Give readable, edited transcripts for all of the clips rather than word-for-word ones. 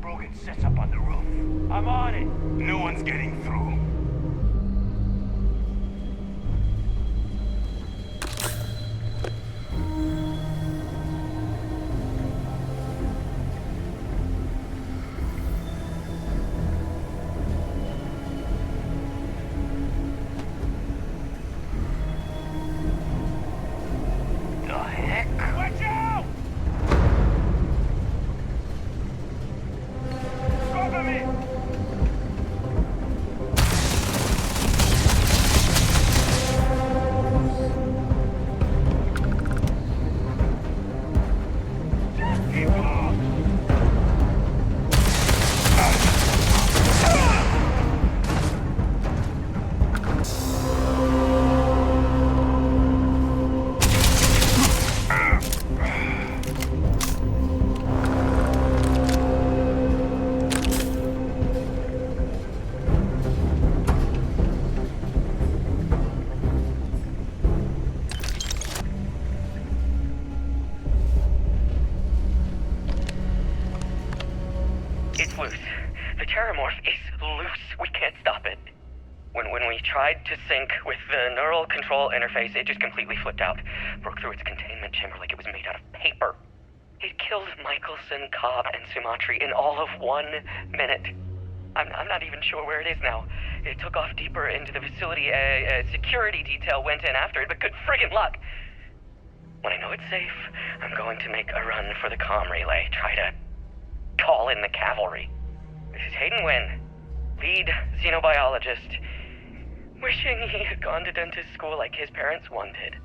Brogan sets up on the roof. I'm on it. No one's getting through. The heck? Watch out! Cover me! Keep on! It's loose. The Terramorph is loose. We can't stop it. When we tried to sync with the neural control interface, it just completely flipped out. Broke through its containment chamber like it was made out of paper. It killed Michelson, Cobb, and Sumatri in all of 1 minute. I'm not even sure where it is now. It took off deeper into the facility. A security detail went in after it, but good friggin' luck. When I know it's safe, I'm going to make a run for the comm relay. Try to call in the cavalry. This is Hayden Wynn, lead xenobiologist. Wishing he had gone to dentist school like his parents wanted.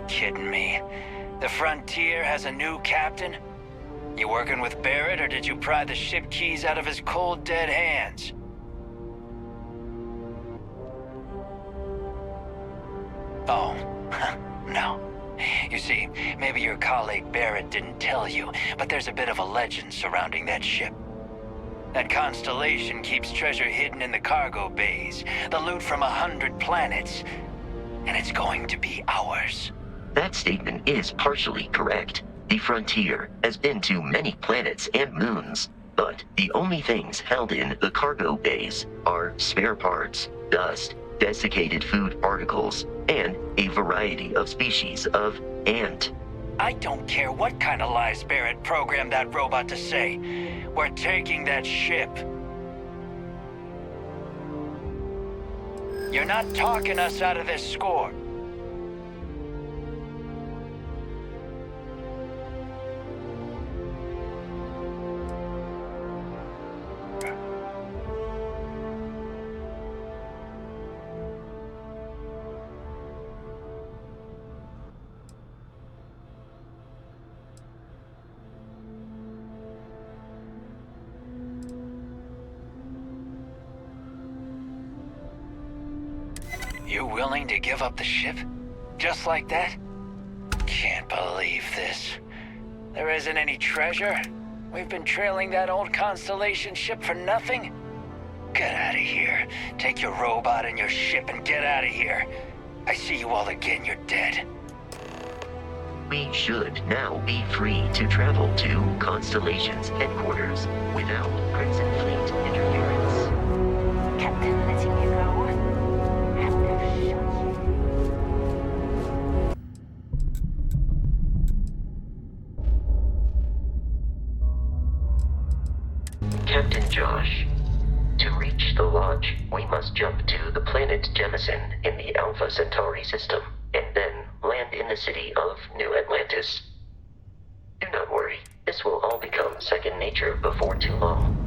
Kidding me. The Frontier has a new captain? You working with Barrett, or did you pry the ship keys out of his cold, dead hands? Oh, no. You see, maybe your colleague Barrett didn't tell you, but there's a bit of a legend surrounding that ship. That Constellation keeps treasure hidden in the cargo bays, the loot from 100 planets, and it's going to be ours. That statement is partially correct. The Frontier has been to many planets and moons, but the only things held in the cargo bays are spare parts, dust, desiccated food particles, and a variety of species of ant. I don't care what kind of lies Barrett programmed that robot to say. We're taking that ship. You're not talking us out of this score. You willing to give up the ship? Just like that? Can't believe this. There isn't any treasure? We've been trailing that old Constellation ship for nothing? Get out of here. Take your robot and your ship and get out of here. I see you all again, you're dead. We should now be free to travel to Constellation's headquarters without Crimson Fleet interference. Captain letting you go. Have never shot you. Captain Josh, to reach the lodge, we must jump to the planet Jemison in the Alpha Centauri system, and then land in the city of New Atlantis. Do not worry, this will all become second nature before too long.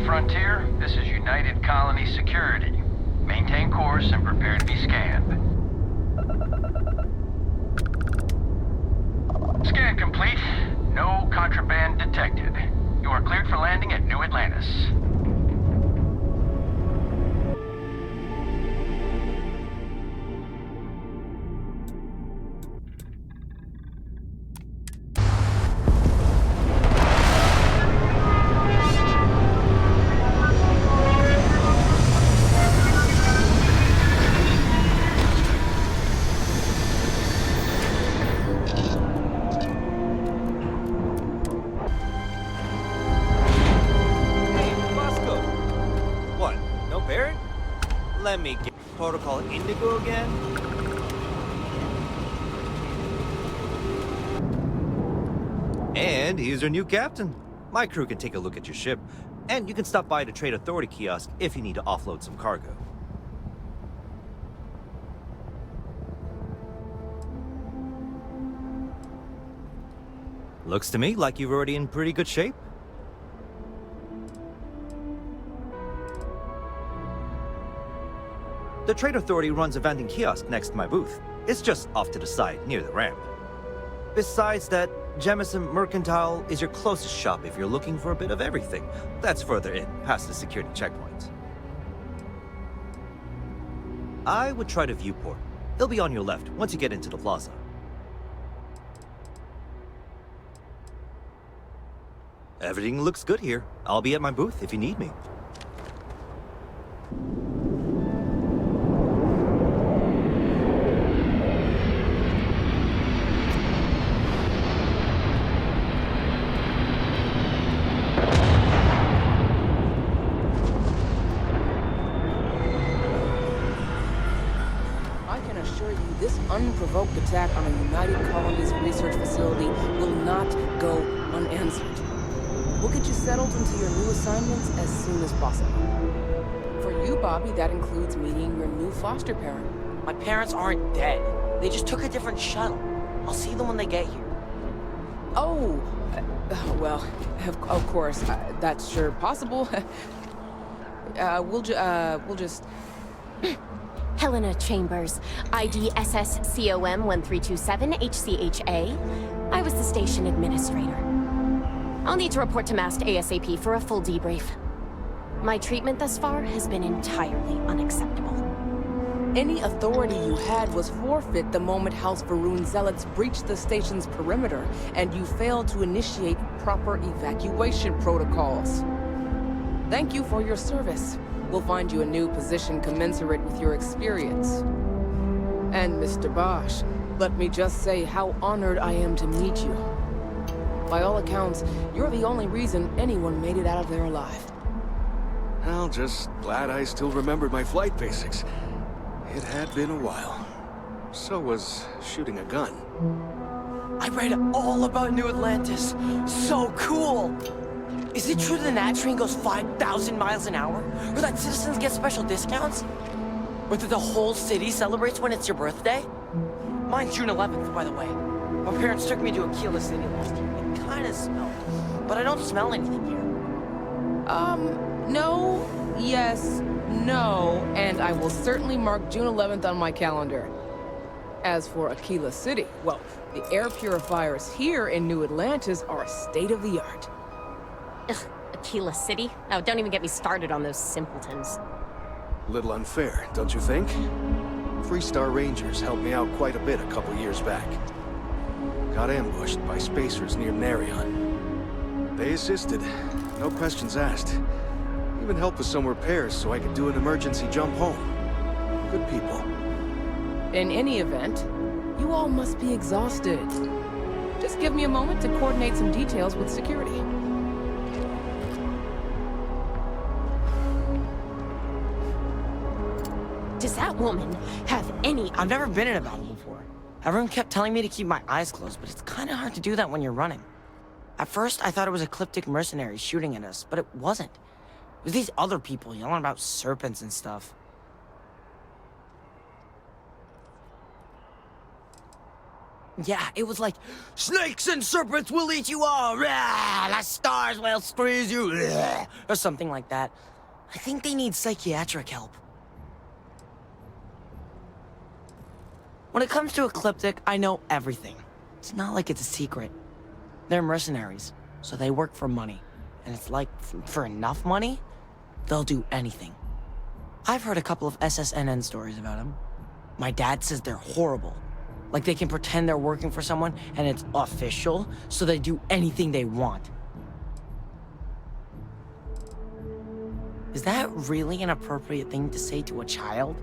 Frontier, this is United Colony Security. Maintain course and prepare to be scanned. Scan complete. No contraband detected. You are cleared for landing at New Atlantis. Let me get Protocol Indigo again. And here's your new captain. My crew can take a look at your ship, and you can stop by the Trade Authority kiosk if you need to offload some cargo. Looks to me like you're already in pretty good shape. The Trade Authority runs a vending kiosk next to my booth. It's just off to the side, near the ramp. Besides that, Jemison Mercantile is your closest shop if you're looking for a bit of everything. That's further in, past the security checkpoints. I would try to Viewport. It'll be on your left once you get into the plaza. Everything looks good here. I'll be at my booth if you need me. Unprovoked attack on a United Colonies research facility will not go unanswered. We'll get you settled into your new assignments as soon as possible. For you, Bobby, that includes meeting your new foster parent. My parents aren't dead. They just took a different shuttle. I'll see them when they get here. Oh, well, of course, that's sure possible. We'll just... Helena Chambers, ID SSCOM 1327 HCHA. I was the station administrator. I'll need to report to MAST ASAP for a full debrief. My treatment thus far has been entirely unacceptable. Any authority you had was forfeit the moment House Varun zealots breached the station's perimeter, and you failed to initiate proper evacuation protocols. Thank you for your service. We'll find you a new position commensurate with your experience. And Mr. Bosch, let me just say how honored I am to meet you. By all accounts, you're the only reason anyone made it out of there alive. Well, just glad I still remembered my flight basics. It had been a while. So was shooting a gun. I read all about New Atlantis. So cool! Is it true the Nat train goes 5,000 miles an hour? Or that citizens get special discounts? Or that the whole city celebrates when it's your birthday? Mine's June 11th, by the way. My parents took me to Aquila City last year. It kinda smelled. But I don't smell anything here. No, yes, no, and I will certainly mark June 11th on my calendar. As for Aquila City, well, the air purifiers here in New Atlantis are state-of-the-art. Ugh, Aquila City? Oh, don't even get me started on those simpletons. Little unfair, don't you think? 3-star Rangers helped me out quite a bit a couple years back. Got ambushed by spacers near Narion. They assisted, no questions asked. Even helped with some repairs so I could do an emergency jump home. Good people. In any event, you all must be exhausted. Just give me a moment to coordinate some details with security. Does that woman have any... I've never been in a battle before. Everyone kept telling me to keep my eyes closed, but it's kinda hard to do that when you're running. At first, I thought it was ecliptic mercenaries shooting at us, but it wasn't. It was these other people yelling about serpents and stuff. Yeah, it was like, snakes and serpents will eat you all! Rah, the stars will squeeze you! Rah, or something like that. I think they need psychiatric help. When it comes to ecliptic, I know everything. It's not like it's a secret. They're mercenaries, so they work for money. And it's like, for enough money, they'll do anything. I've heard a couple of SSNN stories about them. My dad says they're horrible. Like they can pretend they're working for someone and it's official, so they do anything they want. Is that really an appropriate thing to say to a child?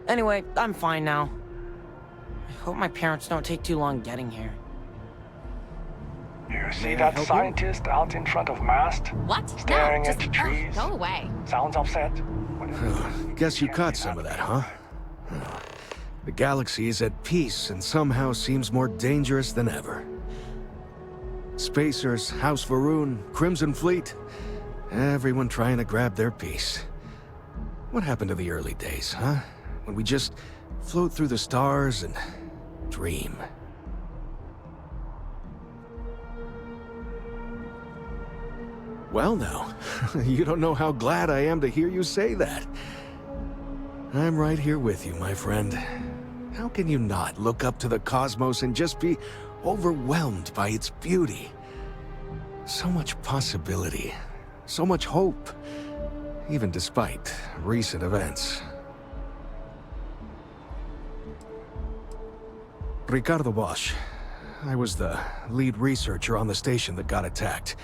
Anyway, I'm fine now. I hope my parents don't take too long getting here. You see that scientist out in front of MAST? What? Staring No, at the just trees? go away. Sounds upset. Guess you caught some of that, huh? The galaxy is at peace and somehow seems more dangerous than ever. Spacers, House Varun, Crimson Fleet, everyone trying to grab their piece. What happened to the early days, huh? When we just float through the stars and dream. Well now, you don't know how glad I am to hear you say that. I'm right here with you, my friend. How can you not look up to the cosmos and just be overwhelmed by its beauty? So much possibility, so much hope, even despite recent events. Ricardo Bosch. I was the lead researcher on the station that got attacked.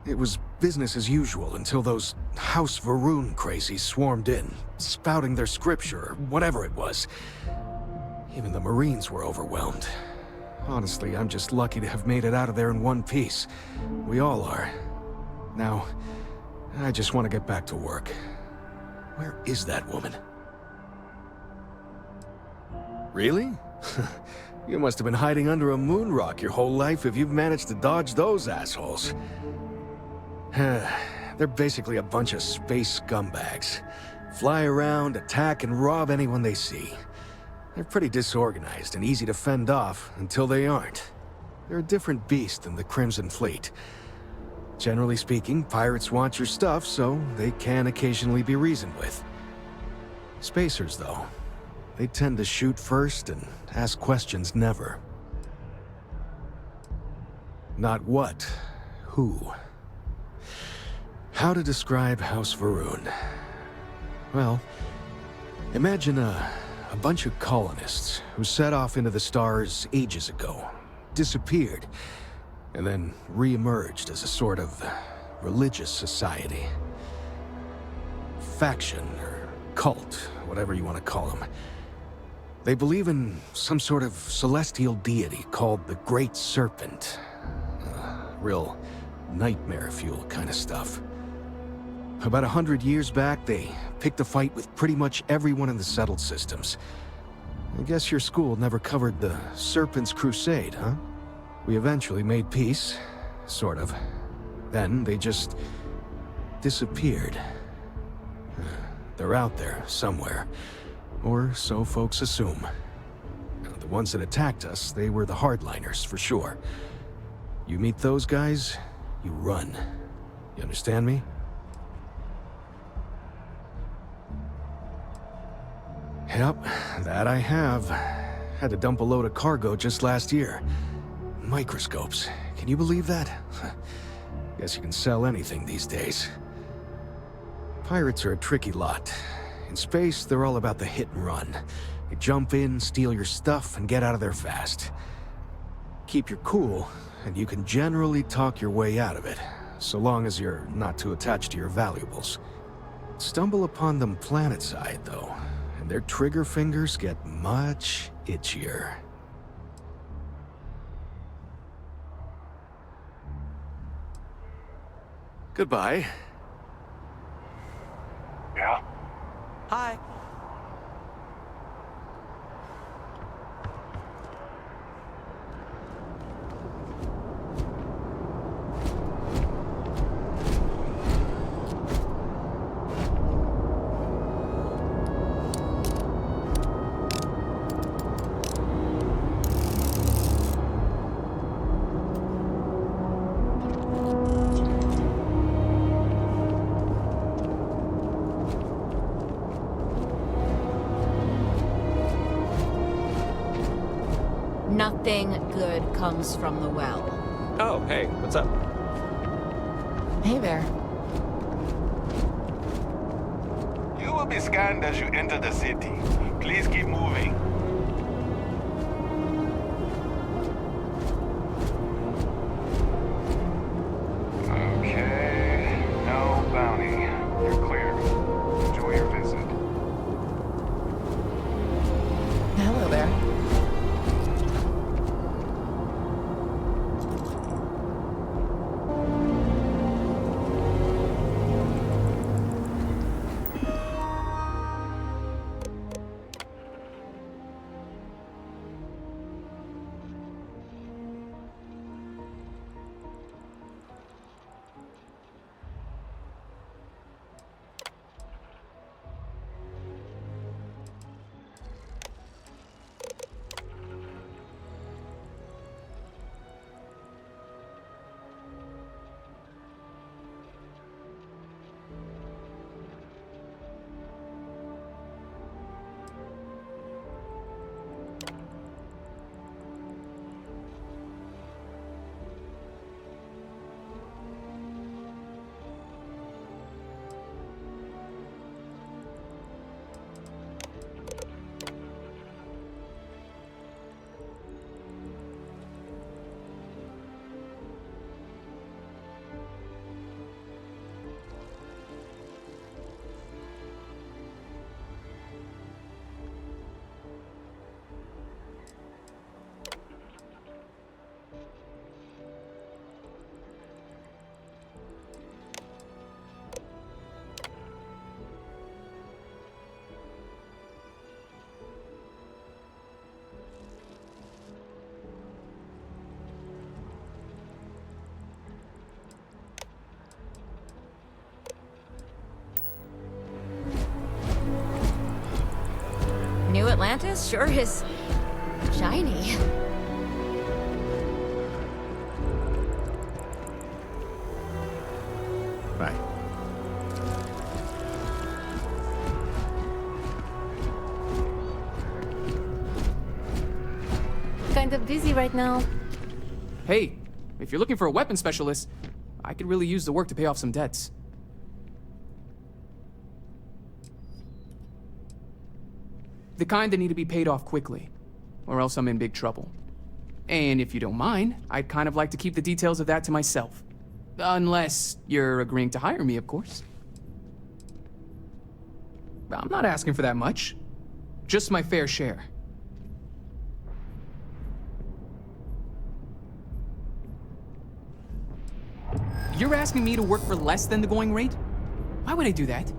It was business as usual until those House Varun crazies swarmed in, spouting their scripture or whatever it was. Even the Marines were overwhelmed. Honestly, I'm just lucky to have made it out of there in one piece. We all are. Now, I just want to get back to work. Where is that woman? Really? You must have been hiding under a moon rock your whole life if you've managed to dodge those assholes. They're basically a bunch of space scumbags. Fly around, attack, and rob anyone they see. They're pretty disorganized and easy to fend off until they aren't. They're a different beast than the Crimson Fleet. Generally speaking, pirates want your stuff, so they can occasionally be reasoned with. Spacers, though, they tend to shoot first and ask questions never. Not what, who. How to describe House Varun? Well, Imagine a bunch of colonists who set off into the stars ages ago, disappeared, and then re-emerged as a sort of religious society. Faction, or cult, whatever you want to call them. They believe in some sort of celestial deity called the Great Serpent. Real nightmare fuel kind of stuff. About 100 years back, they picked a fight with pretty much everyone in the settled systems. I guess your school never covered the Serpent's Crusade, huh? We eventually made peace, sort of. Then they just disappeared. They're out there somewhere, or so folks assume. The ones that attacked us, they were the hardliners, for sure. You meet those guys, you run. You understand me? Yep, that I have. Had to dump a load of cargo just last year. Microscopes. Can you believe that? Guess you can sell anything these days. Pirates are a tricky lot. In space, they're all about the hit and run. They jump in, steal your stuff, and get out of there fast. Keep your cool, and you can generally talk your way out of it, so long as you're not too attached to your valuables. Stumble upon them planetside, though, and their trigger fingers get much itchier. Goodbye. Yeah? Hi. Nothing good comes from the well. Oh, hey, what's up? Hey there. You will be scanned as you enter the city. Please keep moving. Okay, no bounty. You're clear. Enjoy your visit. Hello there. New Atlantis sure is shiny. Bye. Kind of busy right now. Hey, if you're looking for a weapon specialist, I could really use the work to pay off some debts. The kind that need to be paid off quickly, or else I'm in big trouble. And if you don't mind, I'd kind of like to keep the details of that to myself. Unless you're agreeing to hire me, of course. I'm not asking for that much. Just my fair share. You're asking me to work for less than the going rate? Why would I do that?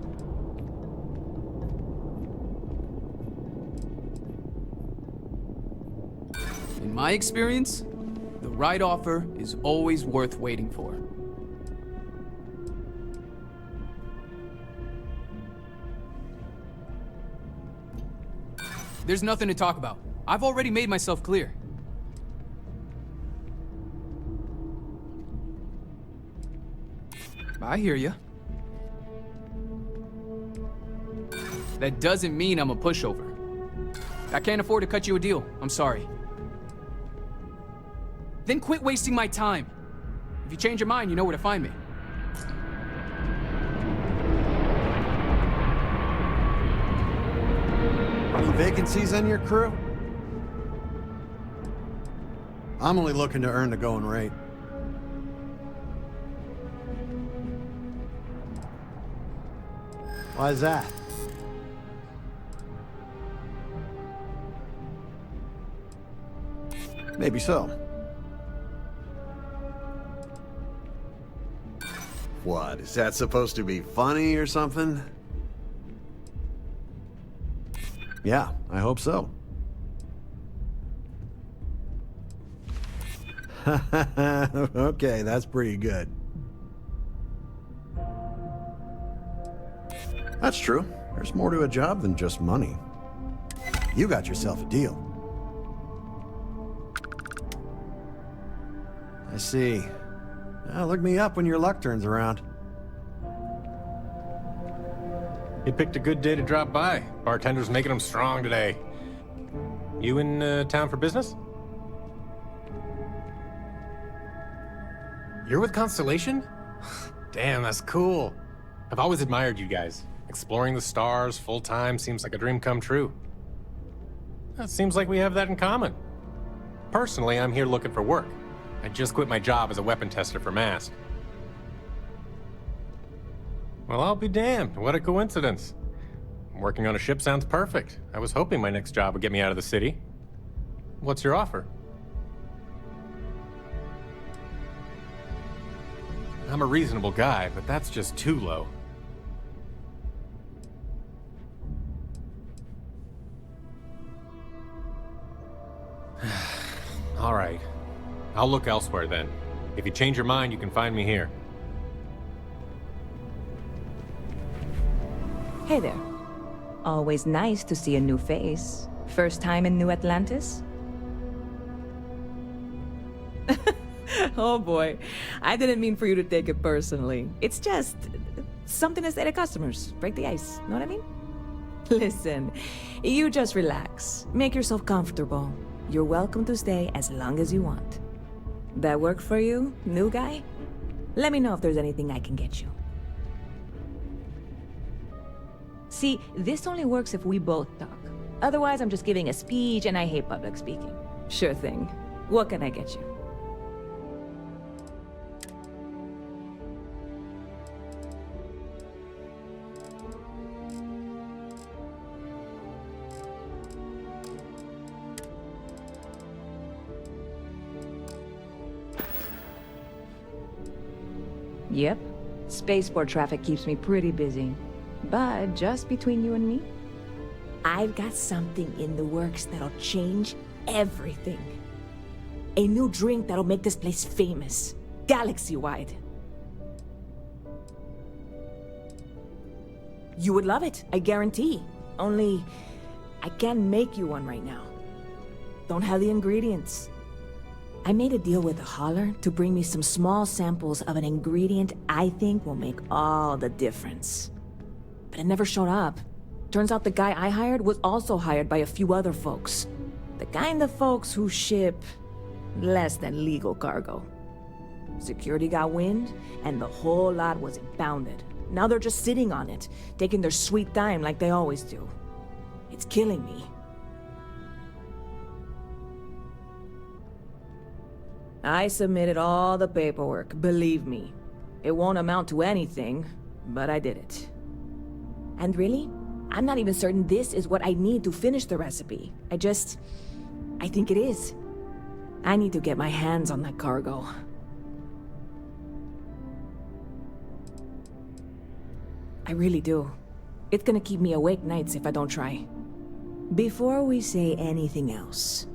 In my experience, the right offer is always worth waiting for. There's nothing to talk about. I've already made myself clear. I hear ya. That doesn't mean I'm a pushover. I can't afford to cut you a deal. I'm sorry. Then quit wasting my time. If you change your mind, you know where to find me. Any vacancies on your crew? I'm only looking to earn the going rate. Why is that? Maybe so. What, is that supposed to be funny or something? Yeah, I hope so. Okay, that's pretty good. That's true. There's more to a job than just money. You got yourself a deal. I see. Look me up when your luck turns around. You picked a good day to drop by. Bartender's making them strong today. You in town for business? You're with Constellation? Damn, that's cool. I've always admired you guys. Exploring the stars full-time seems like a dream come true. It seems like we have that in common. Personally, I'm here looking for work. I just quit my job as a weapon tester for MAST. Well, I'll be damned. What a coincidence. Working on a ship sounds perfect. I was hoping my next job would get me out of the city. What's your offer? I'm a reasonable guy, but that's just too low. All right. I'll look elsewhere then. If you change your mind, you can find me here. Hey there. Always nice to see a new face. First time in New Atlantis? Oh boy. I didn't mean for you to take it personally. It's just something to say to customers. Break the ice. Know what I mean? Listen, you just relax. Make yourself comfortable. You're welcome to stay as long as you want. That work for you, new guy? Let me know if there's anything I can get you. See, this only works if we both talk. Otherwise, I'm just giving a speech and I hate public speaking. Sure thing. What can I get you? Yep. Spaceport traffic keeps me pretty busy. But just between you and me, I've got something in the works that'll change everything. A new drink that'll make this place famous, galaxy-wide. You would love it, I guarantee. Only, I can't make you one right now. Don't have the ingredients. I made a deal with a hauler to bring me some small samples of an ingredient I think will make all the difference. But it never showed up. Turns out the guy I hired was also hired by a few other folks. The kind of folks who ship less than legal cargo. Security got wind, and the whole lot was impounded. Now they're just sitting on it, taking their sweet time like they always do. It's killing me. I submitted all the paperwork, believe me. It won't amount to anything, but I did it. And really, I'm not even certain this is what I need to finish the recipe. I think it is. I need to get my hands on that cargo. I really do. It's gonna keep me awake nights if I don't try. Before we say anything else,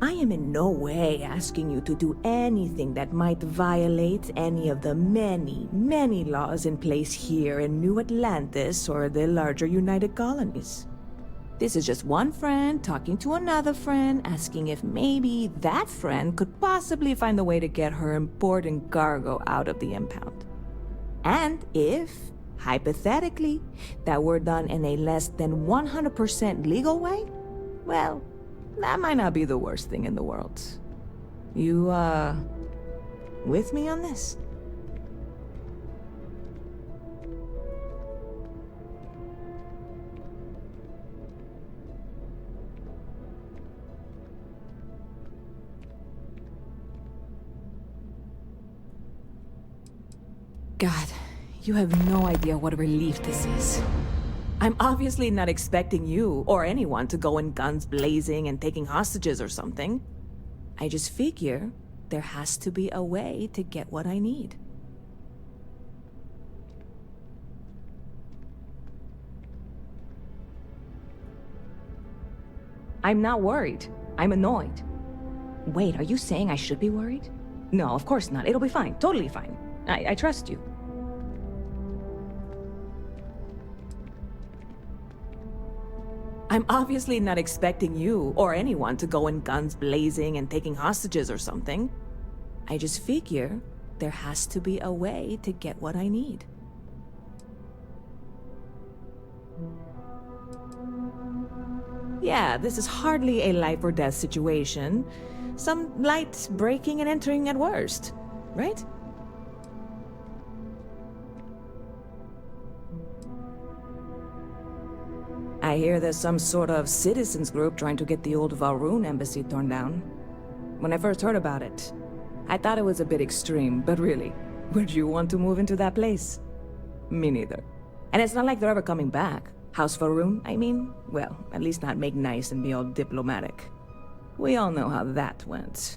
I am in no way asking you to do anything that might violate any of the many, many laws in place here in New Atlantis or the larger United Colonies. This is just one friend talking to another friend, asking if maybe that friend could possibly find a way to get her important cargo out of the impound. And if, hypothetically, that were done in a less than 100% legal way, well, that might not be the worst thing in the world. You, with me on this? God, you have no idea what a relief this is. I'm obviously not expecting you or anyone to go in guns blazing and taking hostages or something. I just figure there has to be a way to get what I need. I'm not worried. I'm annoyed. Wait, are you saying I should be worried? No, of course not. It'll be fine. Totally fine. I trust you. I'm obviously not expecting you or anyone to go in guns blazing and taking hostages or something. I just figure there has to be a way to get what I need. Yeah, this is hardly a life or death situation. Some light breaking and entering at worst, right? I hear there's some sort of citizens group trying to get the old Valroon embassy torn down. When I first heard about it, I thought it was a bit extreme, but really, would you want to move into that place? Me neither. And it's not like they're ever coming back. House Valroon, I mean? Well, at least not make nice and be all diplomatic. We all know how that went.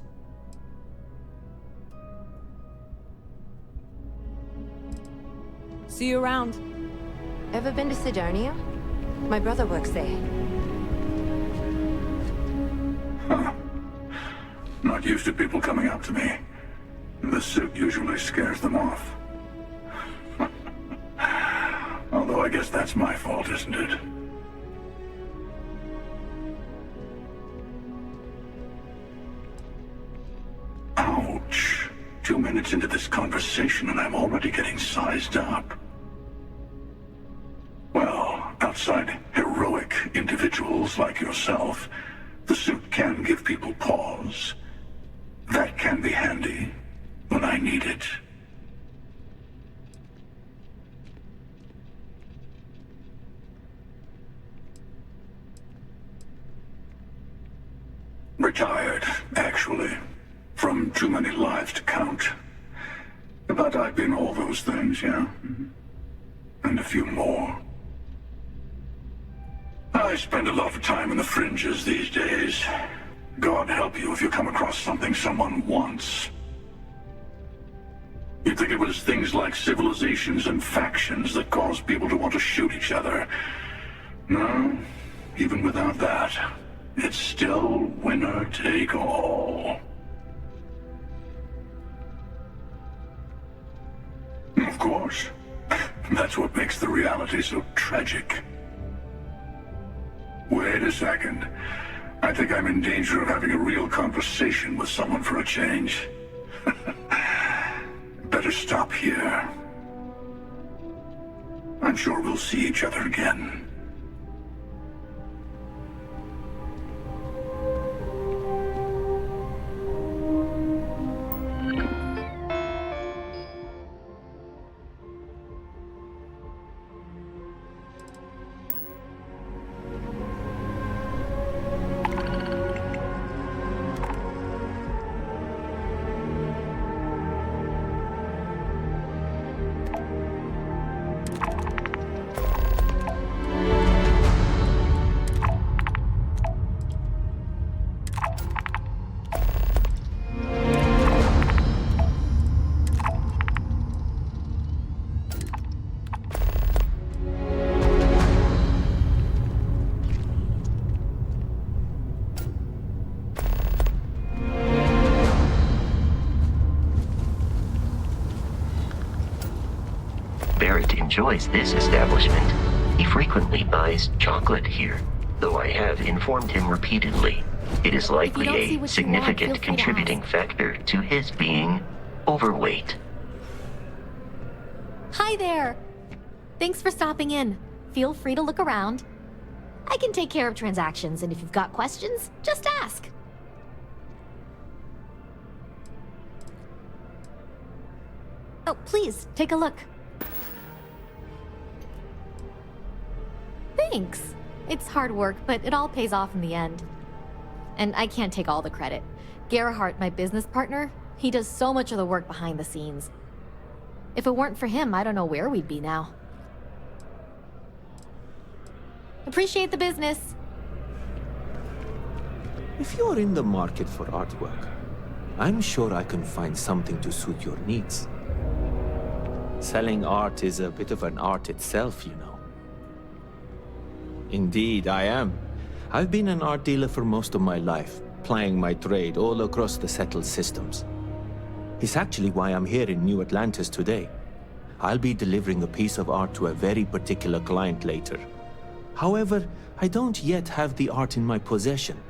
See you around. Ever been to Sidonia? My brother works there. Huh. Not used to people coming up to me. The suit usually scares them off. Although I guess that's my fault, isn't it? Ouch. 2 minutes into this conversation and I'm already getting sized up. Well, outside heroic individuals like yourself, the suit can give people pause. That can be handy when I need it. Retired, actually. From too many lives to count. But I've been all those things, yeah? And a few more. I spend a lot of time in the fringes these days. God help you if you come across something someone wants. You'd think it was things like civilizations and factions that cause people to want to shoot each other. No, even without that, it's still winner take all. Of course. That's what makes the reality so tragic. Wait a second. I think I'm in danger of having a real conversation with someone for a change. Better stop here. I'm sure we'll see each other again. enjoys this establishment. He frequently buys chocolate here, though I have informed him repeatedly it is likely a significant contributing factor to his being overweight. Hi there! Thanks for stopping in. Feel free to look around. I can take care of transactions, and if you've got questions, just ask. Oh, please, take a look. Thanks. It's hard work, but it all pays off in the end. And I can't take all the credit. Gerhardt, my business partner, he does so much of the work behind the scenes. If it weren't for him, I don't know where we'd be now. Appreciate the business. If you're in the market for artwork, I'm sure I can find something to suit your needs. Selling art is a bit of an art itself, you know. Indeed, I am. I've been an art dealer for most of my life, plying my trade all across the settled systems. It's actually why I'm here in New Atlantis today. I'll be delivering a piece of art to a very particular client later. However, I don't yet have the art in my possession.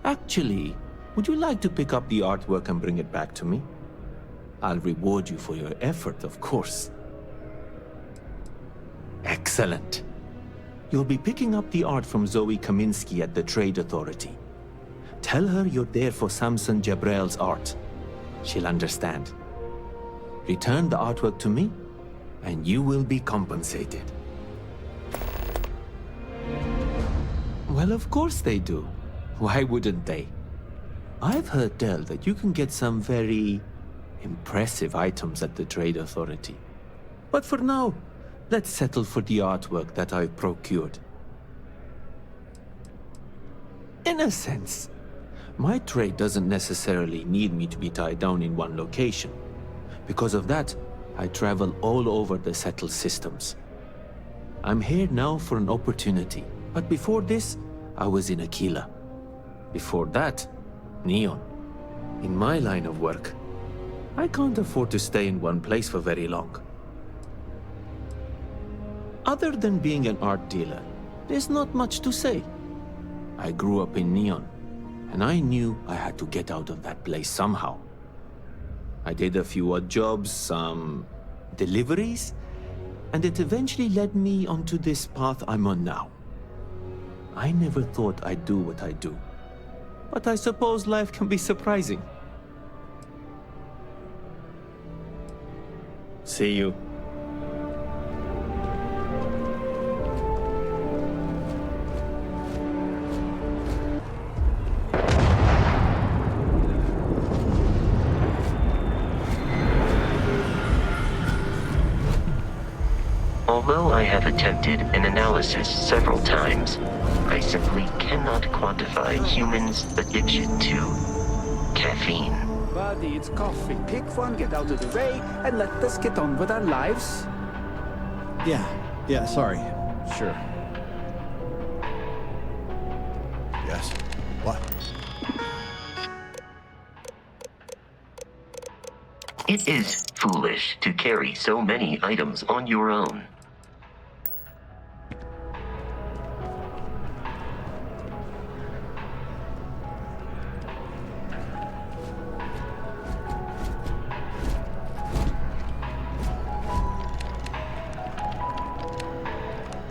Actually, would you like to pick up the artwork and bring it back to me? I'll reward you for your effort, of course. Excellent. You'll be picking up the art from Zoe Kaminsky at the Trade Authority. Tell her you're there for Samson Cebrail's art. She'll understand. Return the artwork to me, and you will be compensated. Well, of course they do. Why wouldn't they? I've heard tell that you can get some very impressive items at the Trade Authority. But for now, let's settle for the artwork that I've procured. In a sense, my trade doesn't necessarily need me to be tied down in one location. Because of that, I travel all over the settled systems. I'm here now for an opportunity, but before this, I was in Aquila. Before that, Neon. In my line of work, I can't afford to stay in one place for very long. Other than being an art dealer, there's not much to say. I grew up in Neon, and I knew I had to get out of that place somehow. I did a few odd jobs, some deliveries, and it eventually led me onto this path I'm on now. I never thought I'd do what I do, but I suppose life can be surprising. See you. Although I have attempted an analysis several times, I simply cannot quantify humans' addiction to caffeine. Buddy, it's coffee. Pick one, get out of the way, and let us get on with our lives. Yeah, sorry. Sure. Yes. What? It is foolish to carry so many items on your own.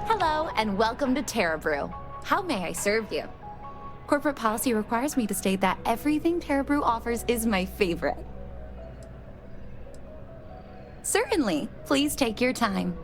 Hello, and welcome to TerraBrew. How may I serve you? Corporate policy requires me to state that everything TerraBrew offers is my favorite. Certainly. Please take your time.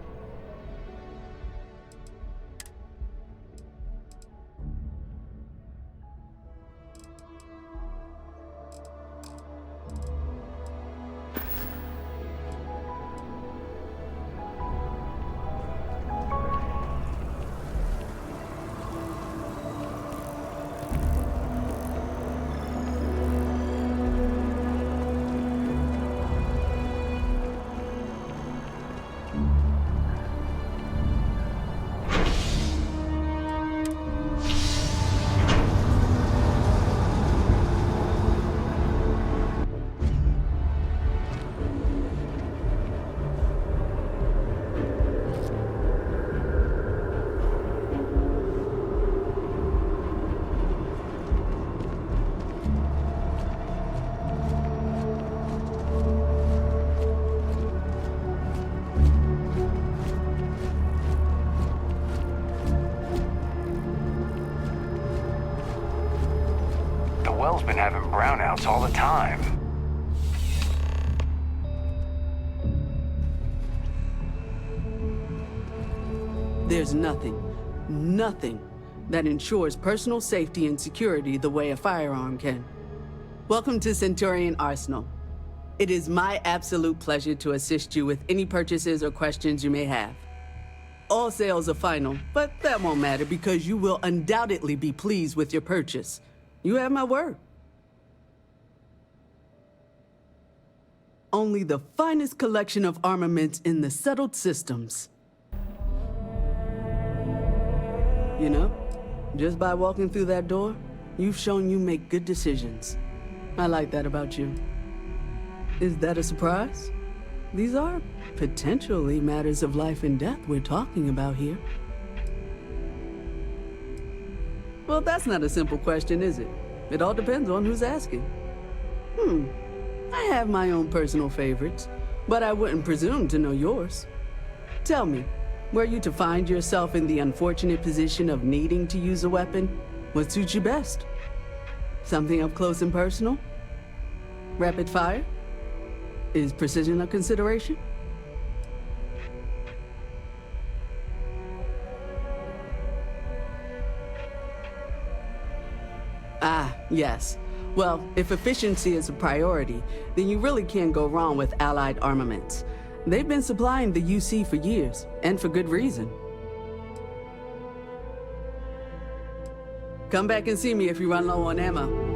well's been having brownouts all the time. There's nothing that ensures personal safety and security the way a firearm can. Welcome to Centurion Arsenal. It is my absolute pleasure to assist you with any purchases or questions you may have. All sales are final, but that won't matter because you will undoubtedly be pleased with your purchase. You have my word. Only the finest collection of armaments in the settled systems. You know, just by walking through that door, you've shown you make good decisions. I like that about you. Is that a surprise? These are potentially matters of life and death we're talking about here. Well, that's not a simple question, is it? It all depends on who's asking. I have my own personal favorites, but I wouldn't presume to know yours. Tell me, were you to find yourself in the unfortunate position of needing to use a weapon, what suits you best? Something up close and personal? Rapid fire? Is precision a consideration? Ah, yes. Well, if efficiency is a priority, then you really can't go wrong with Allied armaments. They've been supplying the UC for years, and for good reason. Come back and see me if you run low on ammo.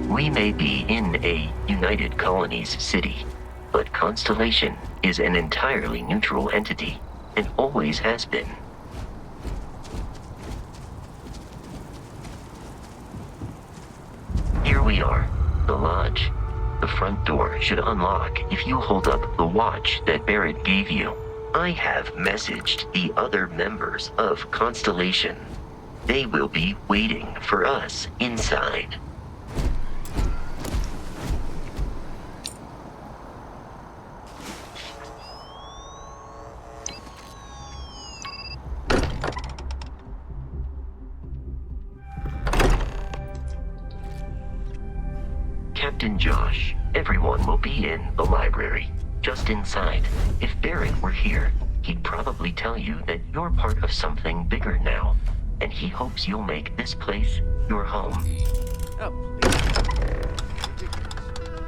We may be in a United Colonies city, but Constellation is an entirely neutral entity, and always has been. Here we are, the lodge. The front door should unlock if you hold up the watch that Barrett gave you. I have messaged the other members of Constellation. They will be waiting for us inside. Captain Josh, everyone will be in the library, just inside. If Barrett were here, he'd probably tell you that you're part of something bigger now, and he hopes you'll make this place your home. Oh, please.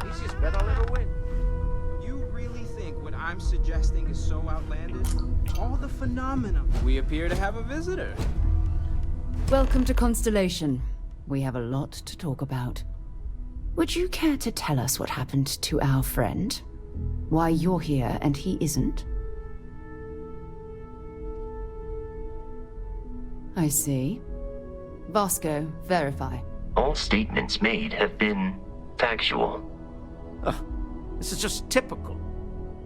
He's just bet I'll ever win. You really think what I'm suggesting is so outlandish? All the phenomena. We appear to have a visitor. Welcome to Constellation. We have a lot to talk about. Would you care to tell us what happened to our friend? Why you're here and he isn't? I see. Vasco, verify. All statements made have been factual. This is just typical.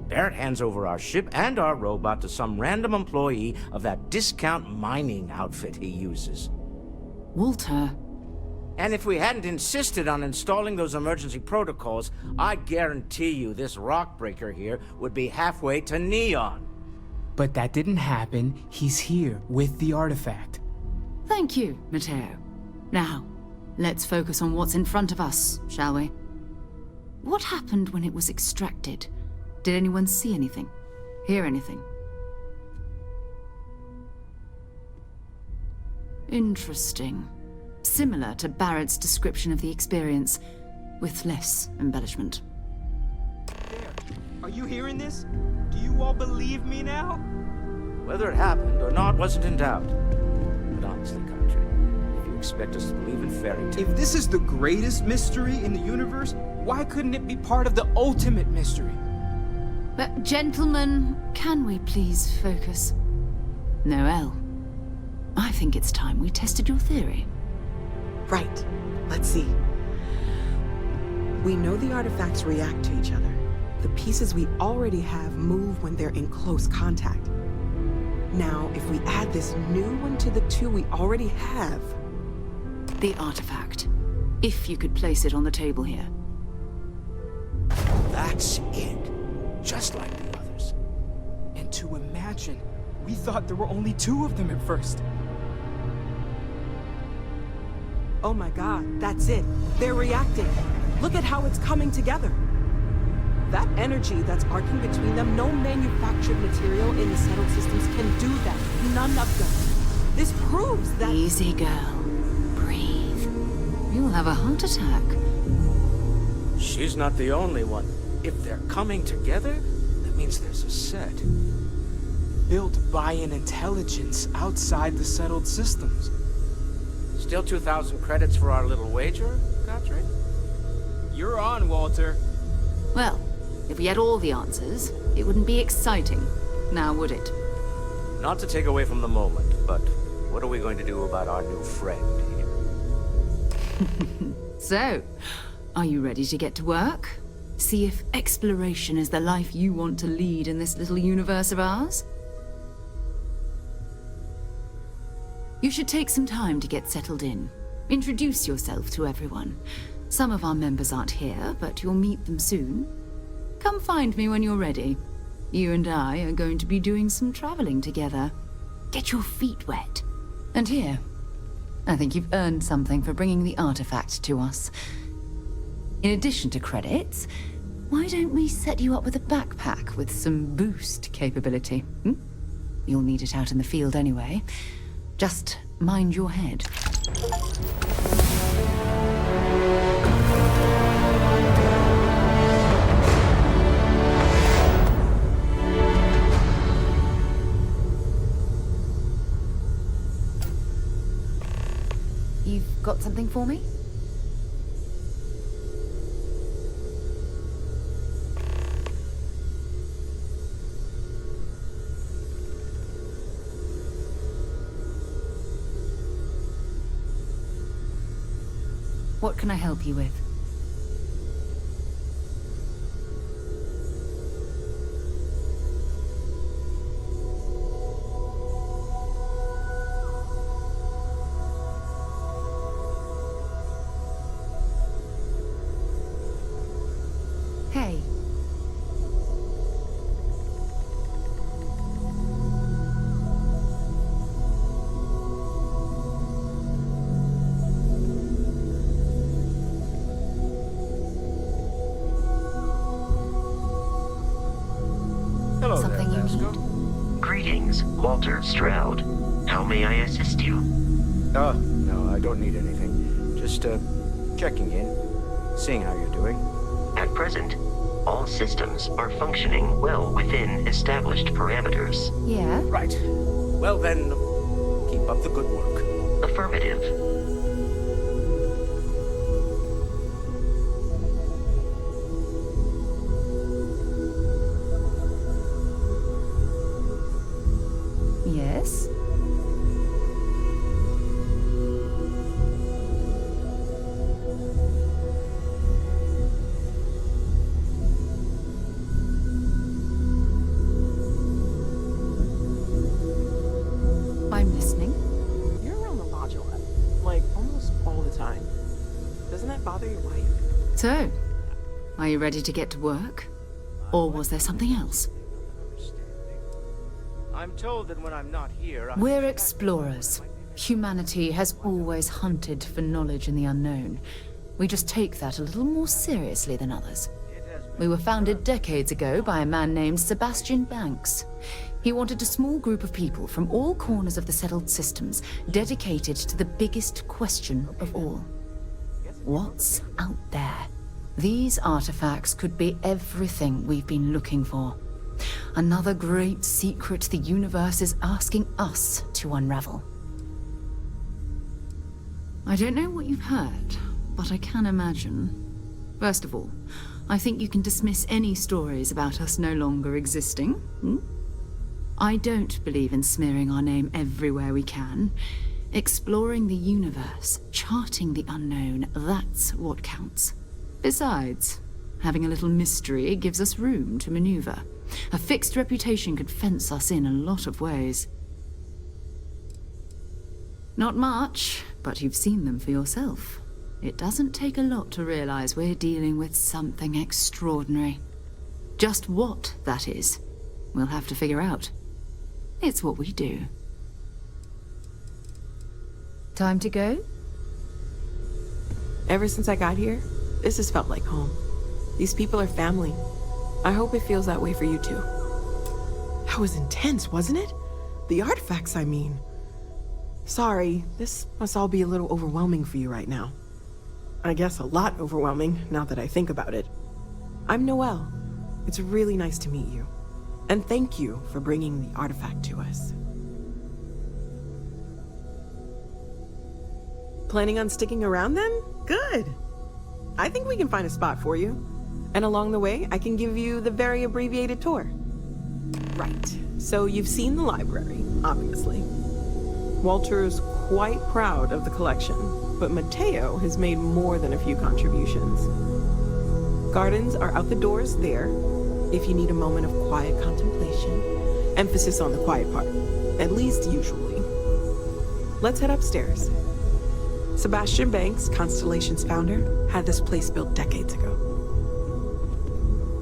Barrett hands over our ship and our robot to some random employee of that discount mining outfit he uses. Walter, And if we hadn't insisted on installing those emergency protocols, I guarantee you this rock breaker here would be halfway to Neon. But that didn't happen. He's here with the artifact. Thank you, Matteo. Now, let's focus on what's in front of us, shall we? What happened when it was extracted? Did anyone see anything? Hear anything? Interesting. Similar to Barrett's description of the experience, with less embellishment. Are you hearing this? Do you all believe me now? Whether it happened or not wasn't in doubt. But honestly, Country, if you expect us to believe in fairy tales... If this is the greatest mystery in the universe, why couldn't it be part of the ultimate mystery? But gentlemen, can we please focus? Noel, I think it's time we tested your theory. Right. Let's see. We know the artifacts react to each other. The pieces we already have move when they're in close contact. Now, if we add this new one to the two we already have... The artifact. If you could place it on the table here. That's it. Just like the others. And to imagine, we thought there were only 2 of them at first. Oh my god, that's it. They're reacting. Look at how it's coming together. That energy that's arcing between them, no manufactured material in the settled systems can do that. None of them. This proves that... Easy, girl. Breathe. You'll have a heart attack. She's not the only one. If they're coming together, that means there's a set. Built by an intelligence outside the settled systems. Still 2,000 credits for our little wager, Godfrey? You're on, Walter. Well, if we had all the answers, it wouldn't be exciting, now would it? Not to take away from the moment, but what are we going to do about our new friend here? So, are you ready to get to work? See if exploration is the life you want to lead in this little universe of ours? You should take some time to get settled in. Introduce yourself to everyone. Some of our members aren't here, but you'll meet them soon. Come find me when you're ready. You and I are going to be doing some traveling together. Get your feet wet. And here, I think you've earned something for bringing the artifact to us. In addition to credits, why don't we set you up with a backpack with some boost capability? You'll need it out in the field anyway. Just mind your head. You've got something for me? What can I help you with? Hey. Hello Something there, you Vasco. Greetings, Walter Stroud. How may I assist you? Oh, no, I don't need anything. Just, checking in. Seeing how you're doing. At present, all systems are functioning well within established parameters. Yeah? Right. Well then, keep up the good work. Affirmative. Yes? I'm listening. You're around the module. Like, Doesn't that bother your wife? So, are you ready to get to work? Or was there something else? I'm told that when I'm not here, We're explorers. Humanity has always hunted for knowledge in the unknown. We just take that a little more seriously than others. We were founded decades ago by a man named Sebastian Banks. He wanted a small group of people from all corners of the settled systems dedicated to the biggest question of all. What's out there? These artifacts could be everything we've been looking for. Another great secret the universe is asking us to unravel. I don't know what you've heard, but I can imagine. First of all, I think you can dismiss any stories about us no longer existing. I don't believe in smearing our name everywhere we can. Exploring the universe, charting the unknown, that's what counts. Besides, having a little mystery gives us room to maneuver. A fixed reputation could fence us in a lot of ways. Not much, but you've seen them for yourself. It doesn't take a lot to realize we're dealing with something extraordinary. Just what that is, we'll have to figure out. It's what we do. Time to go? Ever since I got here, this has felt like home. These people are family. I hope it feels that way for you too. That was intense, wasn't it? The artifacts, I mean. Sorry, this must all be a little overwhelming for you right now. I guess a lot overwhelming, now that I think about it. I'm Noelle. It's really nice to meet you. And thank you for bringing the artifact to us. Planning on sticking around then? Good. I think we can find a spot for you. And along the way, I can give you the very abbreviated tour. Right. So you've seen the library, obviously. Walter's quite proud of the collection, but Mateo has made more than a few contributions. Gardens are out the doors there, if you need a moment of quiet contemplation. Emphasis on the quiet part, at least usually. Let's head upstairs. Sebastian Banks, Constellation's founder, had this place built decades ago.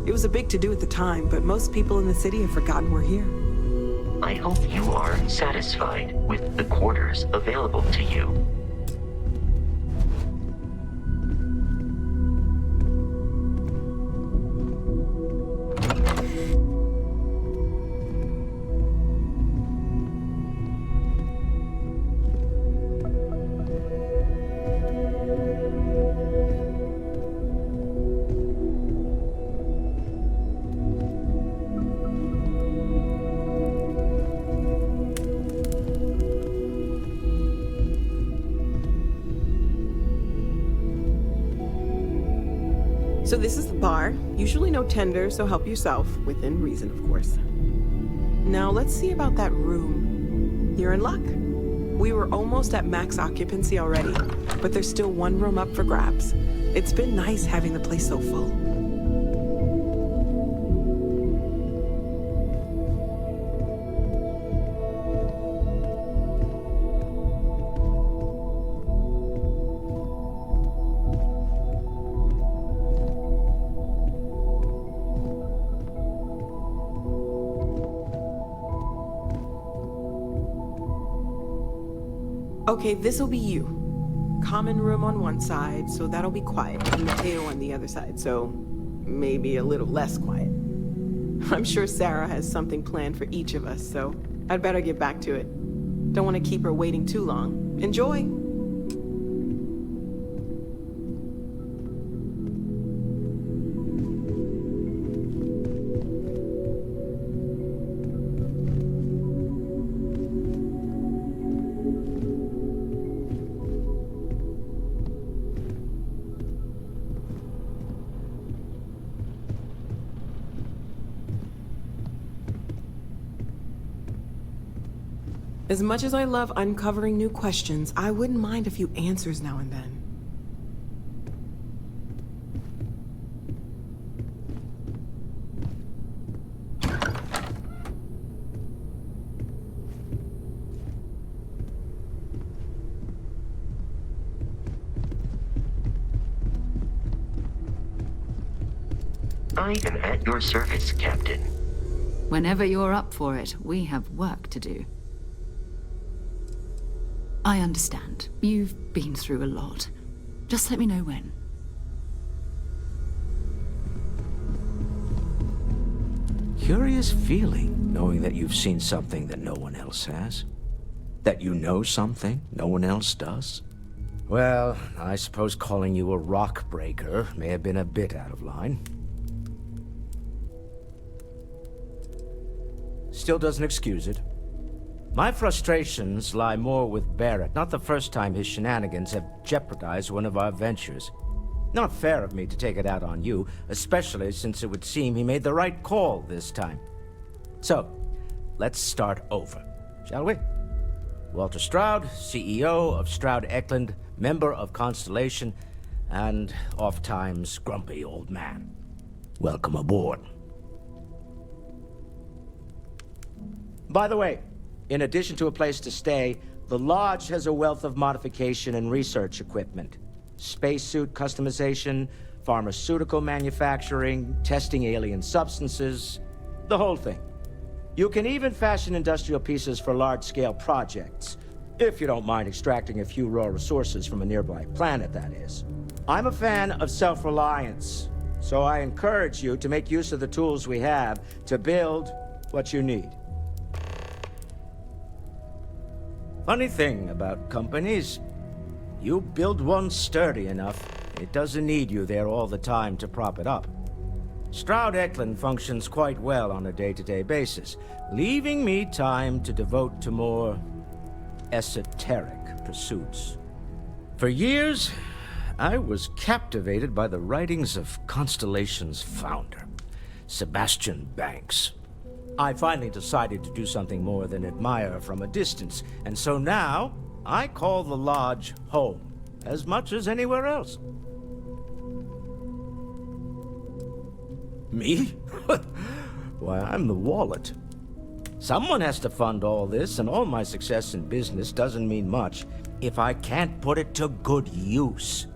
It was a big to-do at the time, but most people in the city have forgotten we're here. I hope you are satisfied with the quarters available to you. So this is the bar. Usually no tender, so help yourself, within reason, of course. Now let's see about that room. You're in luck. We were almost at max occupancy already, but there's still one room up for grabs. It's been nice having the place so full. Okay, this'll be you. Common room on one side, so that'll be quiet, and Mateo on the other side, so maybe a little less quiet. I'm sure Sarah has something planned for each of us, so I'd better get back to it. Don't want to keep her waiting too long. Enjoy! As much as I love uncovering new questions, I wouldn't mind a few answers now and then. I am at your service, Captain. Whenever you're up for it, we have work to do. I understand. You've been through a lot. Just let me know when. Curious feeling, knowing that you've seen something that no one else has. That you know something no one else does. Well, I suppose calling you a rock breaker may have been a bit out of line. Still doesn't excuse it. My frustrations lie more with Barrett. Not the first time his shenanigans have jeopardized one of our ventures. Not fair of me to take it out on you, especially since it would seem he made the right call this time. So, let's start over, shall we? Walter Stroud, CEO of Stroud Eklund, member of Constellation, and oft-times grumpy old man. Welcome aboard. By the way, in addition to a place to stay, the Lodge has a wealth of modification and research equipment. Spacesuit customization, pharmaceutical manufacturing, testing alien substances, the whole thing. You can even fashion industrial pieces for large-scale projects, if you don't mind extracting a few raw resources from a nearby planet, that is. I'm a fan of self-reliance, so I encourage you to make use of the tools we have to build what you need. Funny thing about companies, you build one sturdy enough, it doesn't need you there all the time to prop it up. Stroud Eklund functions quite well on a day-to-day basis, leaving me time to devote to more esoteric pursuits. For years, I was captivated by the writings of Constellation's founder, Sebastian Banks. I finally decided to do something more than admire from a distance, and so now I call the Lodge home, as much as anywhere else. Me? Why, I'm the wallet. Someone has to fund all this, and all my success in business doesn't mean much if I can't put it to good use.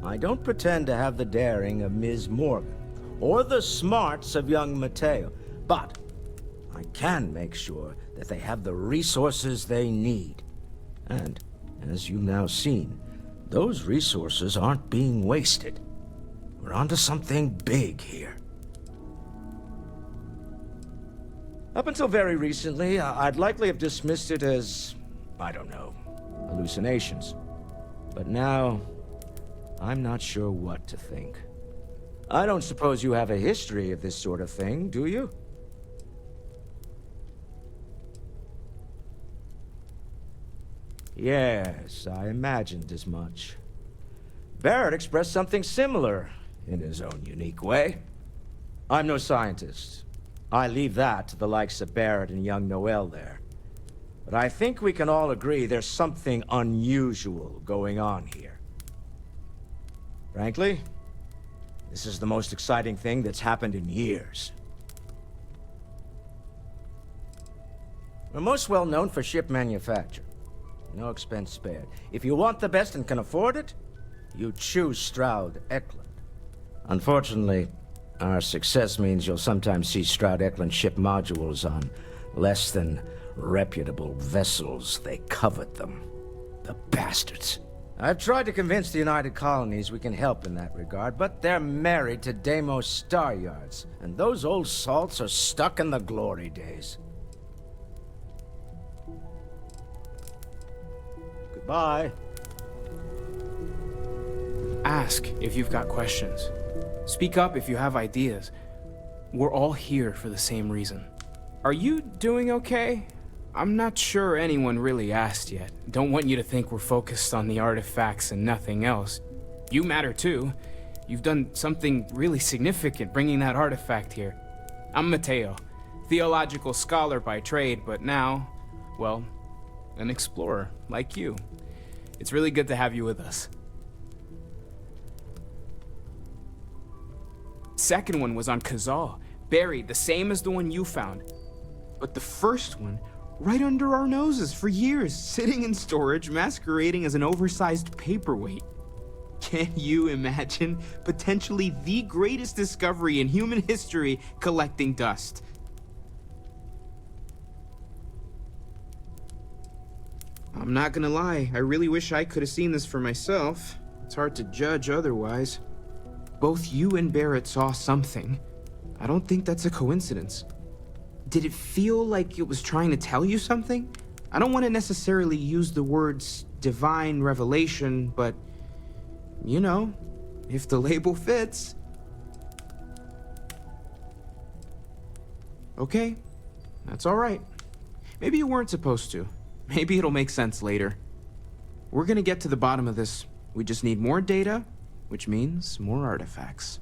I don't pretend to have the daring of Ms. Morgan, or the smarts of young Mateo, but I can make sure that they have the resources they need. And, as you've now seen, those resources aren't being wasted. We're onto something big here. Up until very recently, I'd likely have dismissed it as, I don't know, hallucinations. But now, I'm not sure what to think. I don't suppose you have a history of this sort of thing, do you? Yes, I imagined as much. Barrett expressed something similar, in his own unique way. I'm no scientist. I leave that to the likes of Barrett and young Noel there. But I think we can all agree there's something unusual going on here. Frankly, this is the most exciting thing that's happened in years. We're most well known for ship manufacture. No expense spared. If you want the best and can afford it, you choose Stroud Eklund. Unfortunately, our success means you'll sometimes see Stroud Eklund ship modules on less than reputable vessels. They covet them. The bastards. I've tried to convince the United Colonies we can help in that regard, but they're married to Deimos Star Yards, and those old salts are stuck in the glory days. Goodbye. Ask if you've got questions. Speak up if you have ideas. We're all here for the same reason. Are you doing okay? I'm not sure anyone really asked yet. Don't want you to think we're focused on the artifacts and nothing else. You matter too. You've done something really significant bringing that artifact here. I'm Mateo, theological scholar by trade, but now, well, an explorer like you. It's really good to have you with us. Second one was on Kazal, buried the same as the one you found. But the first one, right under our noses for years, sitting in storage, masquerading as an oversized paperweight. Can you imagine potentially the greatest discovery in human history collecting dust? I'm not gonna lie, I really wish I could have seen this for myself. It's hard to judge otherwise. Both you and Barrett saw something. I don't think that's a coincidence. Did it feel like it was trying to tell you something? I don't want to necessarily use the words divine revelation, but you know, if the label fits. Okay, that's all right. Maybe you weren't supposed to. Maybe it'll make sense later. We're gonna get to the bottom of this. We just need more data, which means more artifacts.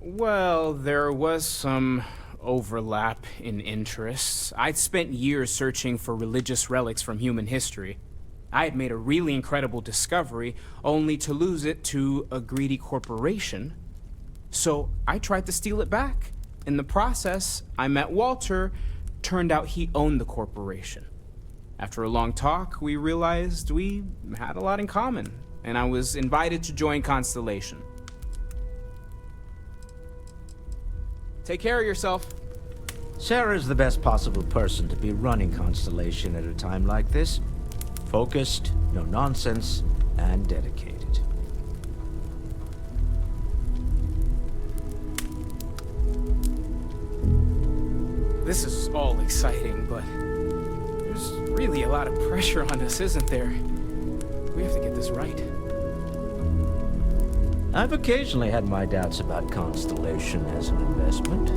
Well, there was some overlap in interests. I'd spent years searching for religious relics from human history. I had made a really incredible discovery, only to lose it to a greedy corporation. So I tried to steal it back. In the process, I met Walter. Turned out he owned the corporation. After a long talk, we realized we had a lot in common, and I was invited to join Constellation. Take care of yourself. Sarah's the best possible person to be running Constellation at a time like this. Focused, no nonsense, and dedicated. This is all exciting, but there's really a lot of pressure on us, isn't there? We have to get this right. I've occasionally had my doubts about Constellation as an investment.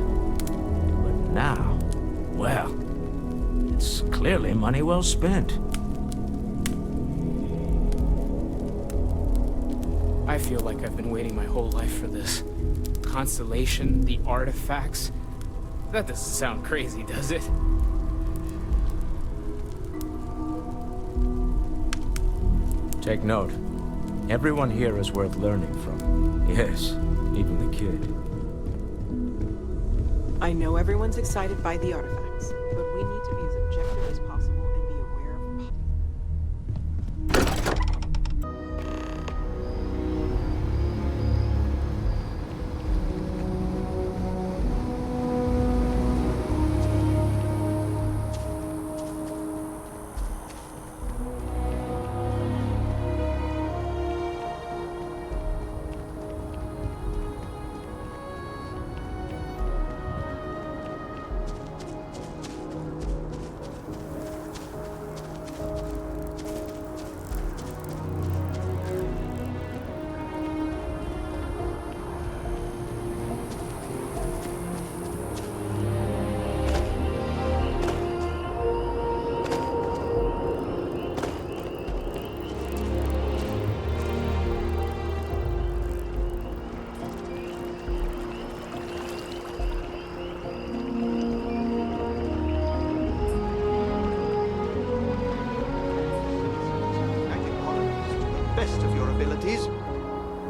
But now, well, it's clearly money well spent. I feel like I've been waiting my whole life for this. Constellation, the artifacts. That doesn't sound crazy, does it? Take note. Everyone here is worth learning from. Yes, even the kid. I know everyone's excited by the artifacts, but we need to be as objective as possible and be aware of... best of your abilities,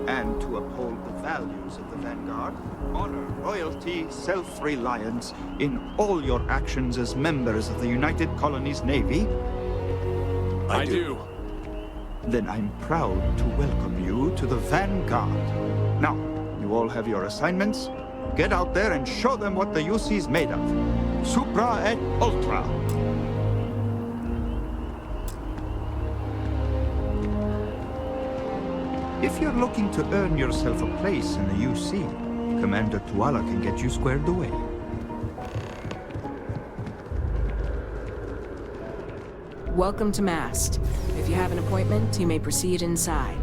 and to uphold the values of the Vanguard, honor, loyalty, self-reliance in all your actions as members of the United Colonies Navy? I do. Then I'm proud to welcome you to the Vanguard. Now, you all have your assignments. Get out there and show them what the UC's made of. Supra et Ultra. If you're looking to earn yourself a place in the UC, Commander Tuala can get you squared away. Welcome to MAST. If you have an appointment, you may proceed inside.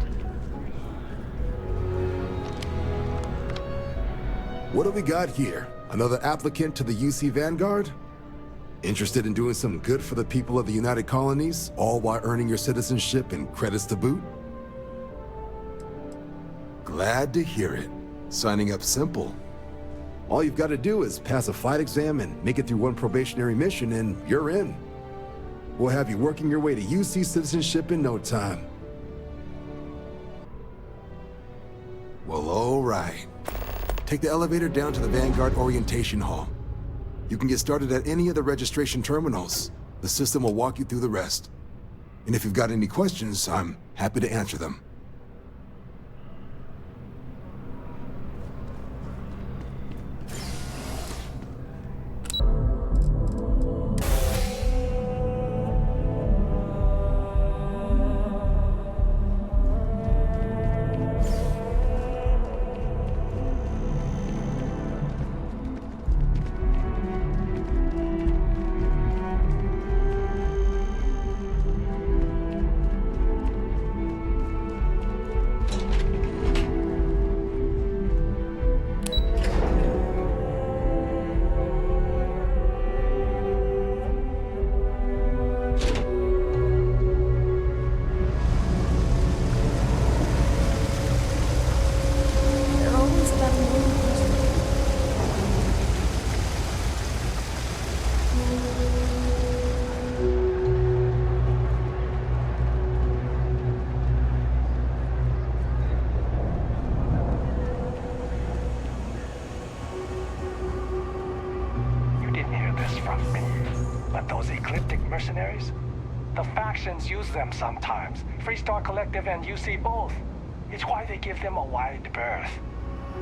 What do we got here? Another applicant to the UC Vanguard? Interested in doing some good for the people of the United Colonies, all while earning your citizenship and credits to boot? Glad to hear it. Signing up simple. All you've got to do is pass a flight exam and make it through one probationary mission and you're in. We'll have you working your way to UC citizenship in no time. Well, all right. Take the elevator down to the Vanguard Orientation Hall. You can get started at any of the registration terminals. The system will walk you through the rest. And if you've got any questions, I'm happy to answer them. mercenaries? The factions use them sometimes. Freestar Collective and UC both. It's why they give them a wide berth.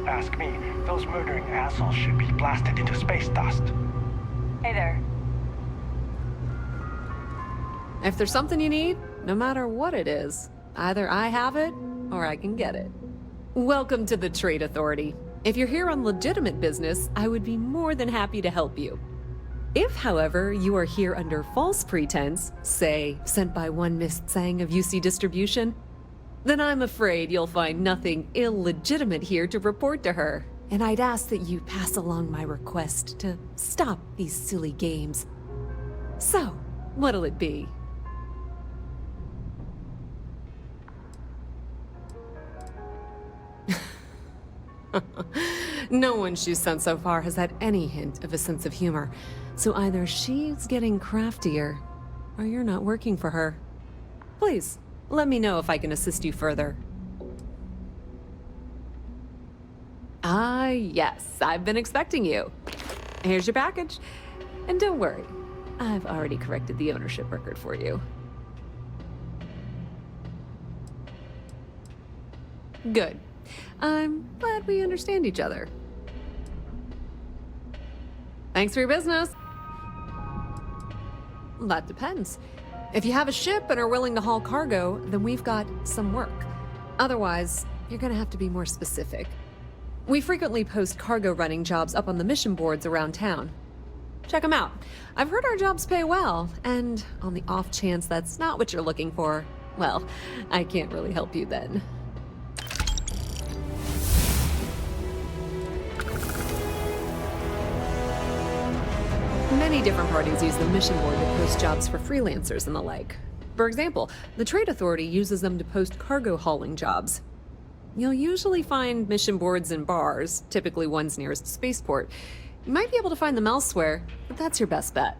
Ask me, those murdering assholes should be blasted into space dust. Hey there. If there's something you need, no matter what it is, either I have it or I can get it. Welcome to the Trade Authority. If you're here on legitimate business, I would be more than happy to help you. If, however, you are here under false pretense, say, sent by one Miss Tsang of UC Distribution, then I'm afraid you'll find nothing illegitimate here to report to her. And I'd ask that you pass along my request to stop these silly games. So, what'll it be? No one she's sent so far has had any hint of a sense of humor, so either she's getting craftier, or you're not working for her. Please, let me know if I can assist you further. Ah, yes, I've been expecting you. Here's your package. And don't worry, I've already corrected the ownership record for you. Good. I'm glad we understand each other. Thanks for your business. That depends. If you have a ship and are willing to haul cargo, then we've got some work. Otherwise, you're gonna have to be more specific. We frequently post cargo running jobs up on the mission boards around town. Check them out. I've heard our jobs pay well, and on the off chance that's not what you're looking for, well, I can't really help you then. Many different parties use the mission board to post jobs for freelancers and the like. For example, the Trade Authority uses them to post cargo hauling jobs. You'll usually find mission boards in bars, typically ones nearest a spaceport. You might be able to find them elsewhere, but that's your best bet.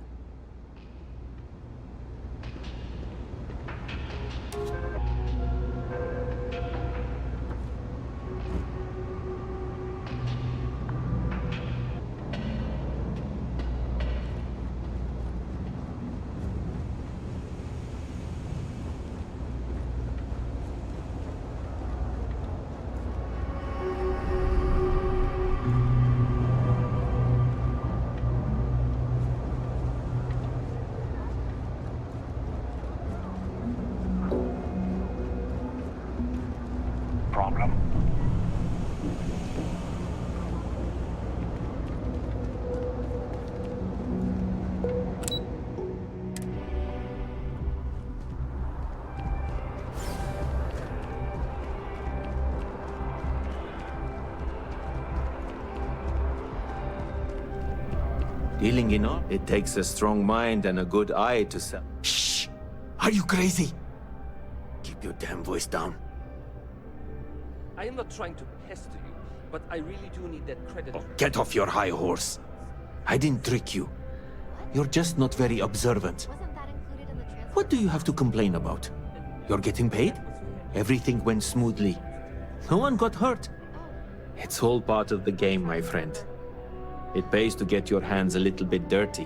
Dealing in art, it takes a strong mind and a good eye to sell. Shh! Are you crazy? Keep your damn voice down. I am not trying to pester you, but I really do need that credit. Oh, get off your high horse. I didn't trick you. You're just not very observant. What do you have to complain about? You're getting paid? Everything went smoothly. No one got hurt. It's all part of the game, my friend. It pays to get your hands a little bit dirty.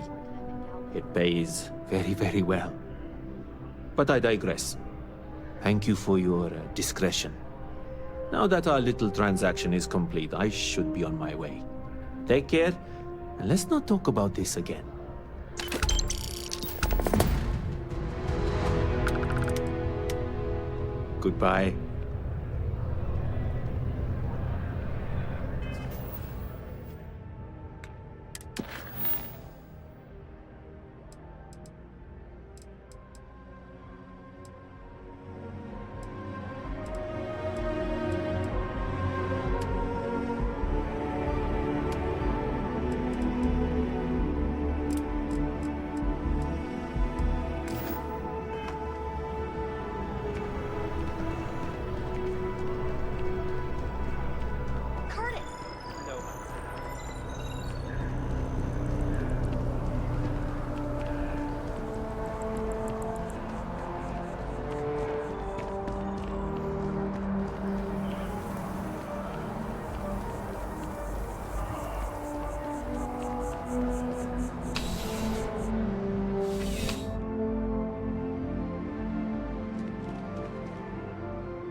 It pays very, very well. But I digress. Thank you for your discretion. Now that our little transaction is complete, I should be on my way. Take care, and let's not talk about this again. Goodbye.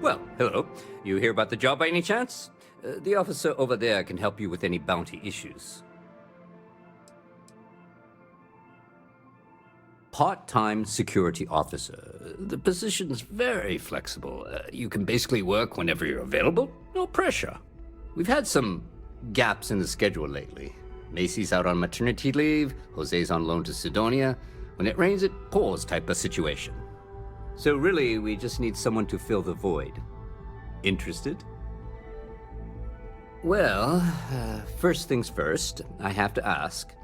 Well, hello. You hear about the job by any chance? The officer over there can help you with any bounty issues. Part-time security officer. The position's very flexible. You can basically work whenever you're available. No pressure. We've had some gaps in the schedule lately. Macy's out on maternity leave, Jose's on loan to Sidonia. When it rains, it pours type of situation. So really, we just need someone to fill the void. Interested? Well, first things first, I have to ask,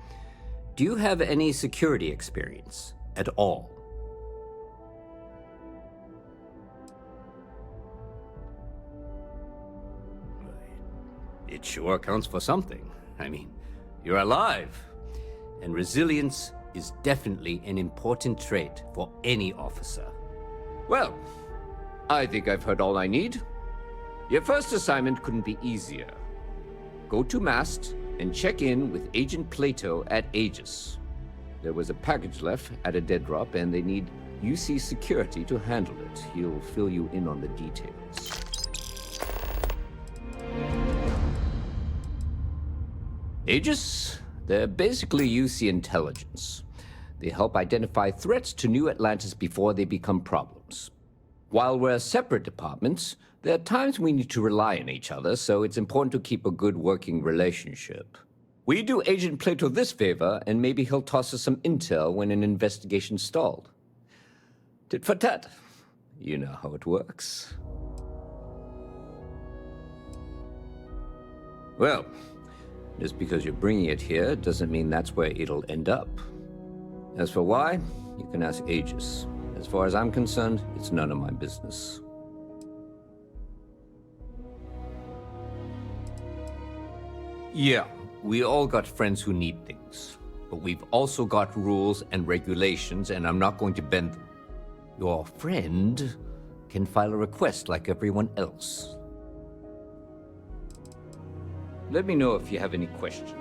do you have any security experience at all? It sure counts for something. I mean, you're alive. And resilience is definitely an important trait for any officer. Well, I think I've heard all I need. Your first assignment couldn't be easier. Go to MAST and check in with Agent Plato at Aegis. There was a package left at a dead drop, and they need UC security to handle it. He'll fill you in on the details. Aegis? They're basically UC intelligence. They help identify threats to New Atlantis before they become problems. While we're separate departments, there are times we need to rely on each other, so it's important to keep a good working relationship. We do Agent Plato this favor, and maybe he'll toss us some intel when an investigation stalled. Tit for tat. You know how it works. Well, just because you're bringing it here doesn't mean that's where it'll end up. As for why, you can ask Aegis. As far as I'm concerned, it's none of my business. Yeah, we all got friends who need things. But we've also got rules and regulations, and I'm not going to bend them. Your friend can file a request like everyone else. Let me know if you have any questions.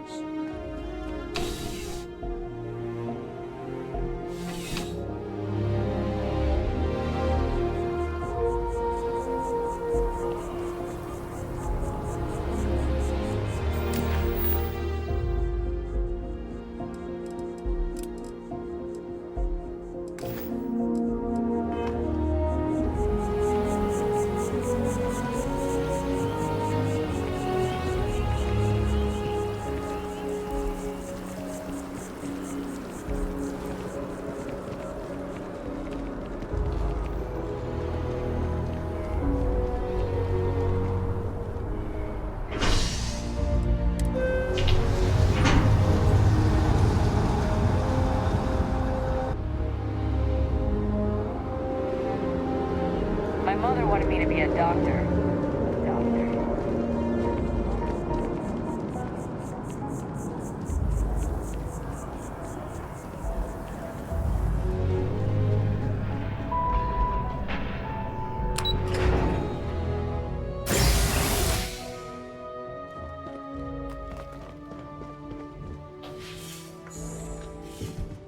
My mother wanted me to be a doctor.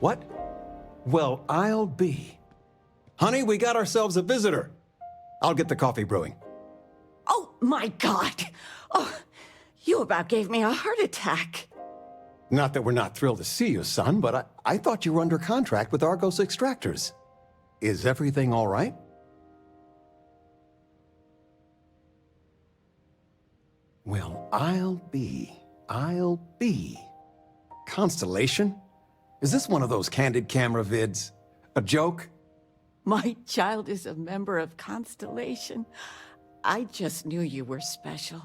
What? Well, I'll be. Honey, we got ourselves a visitor. I'll get the coffee brewing. Oh, my God. Oh, you about gave me a heart attack. Not that we're not thrilled to see you, son, but I thought you were under contract with Argos Extractors. Is everything all right? Well, I'll be. Constellation? Is this one of those candid camera vids? A joke? My child is a member of Constellation. I just knew you were special.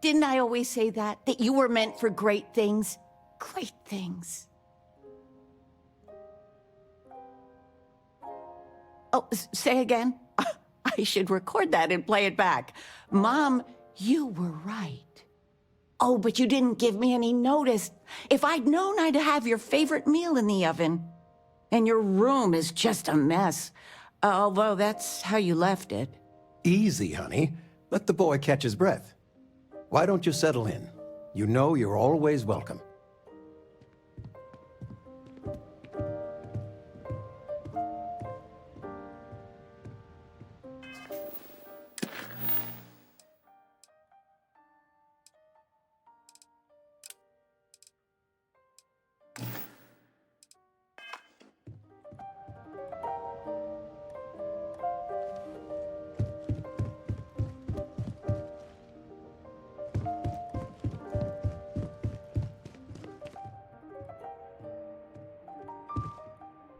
Didn't I always say that? That you were meant for great things? Great things. Oh, say again? I should record that and play it back. Mom, you were right. Oh, but you didn't give me any notice. If I'd known, I'd have your favorite meal in the oven. And your room is just a mess. Although that's how you left it. Easy, honey. Let the boy catch his breath. Why don't you settle in? You know you're always welcome.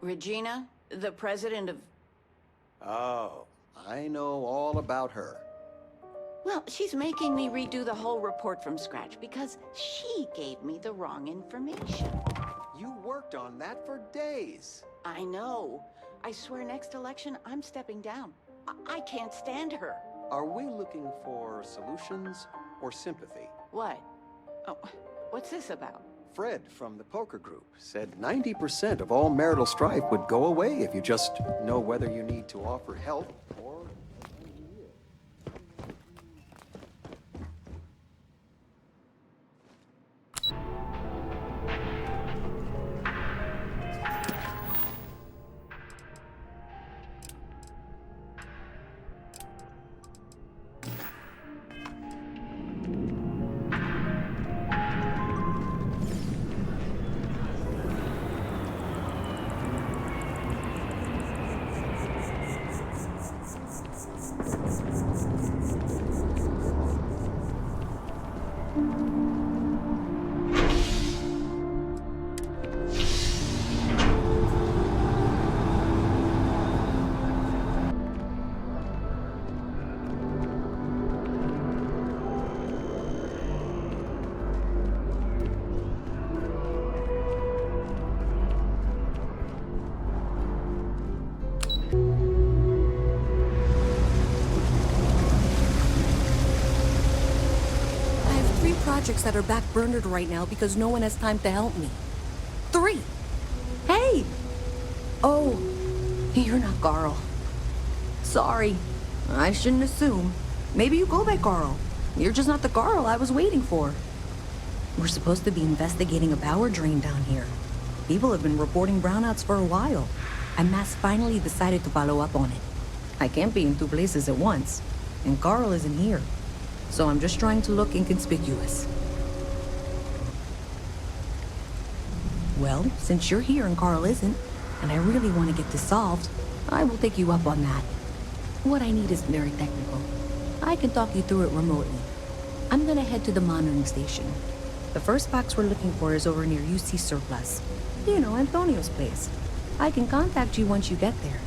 Regina, the president of... Oh, I know all about her. Well, she's making me redo the whole report from scratch because she gave me the wrong information. You worked on that for days. I know. I swear next election, I'm stepping down. I can't stand her. Are we looking for solutions or sympathy? What? Oh, what's this about? Fred from the poker group said 90% of all marital strife would go away if you just know whether you need to offer help or... Projects that are backburnered right now because no one has time to help me. 3. Hey! Oh, you're not Carl. Sorry. I shouldn't assume. Maybe you go by Carl. You're just not the Carl I was waiting for. We're supposed to be investigating a power drain down here. People have been reporting brownouts for a while, and MAST finally decided to follow up on it. I can't be in 2 places at once, and Carl isn't here. So I'm just trying to look inconspicuous. Well, since you're here and Carl isn't, and I really want to get this solved, I will take you up on that. What I need isn't very technical. I can talk you through it remotely. I'm gonna head to the monitoring station. The first box we're looking for is over near UC Surplus. You know, Antonio's place. I can contact you once you get there.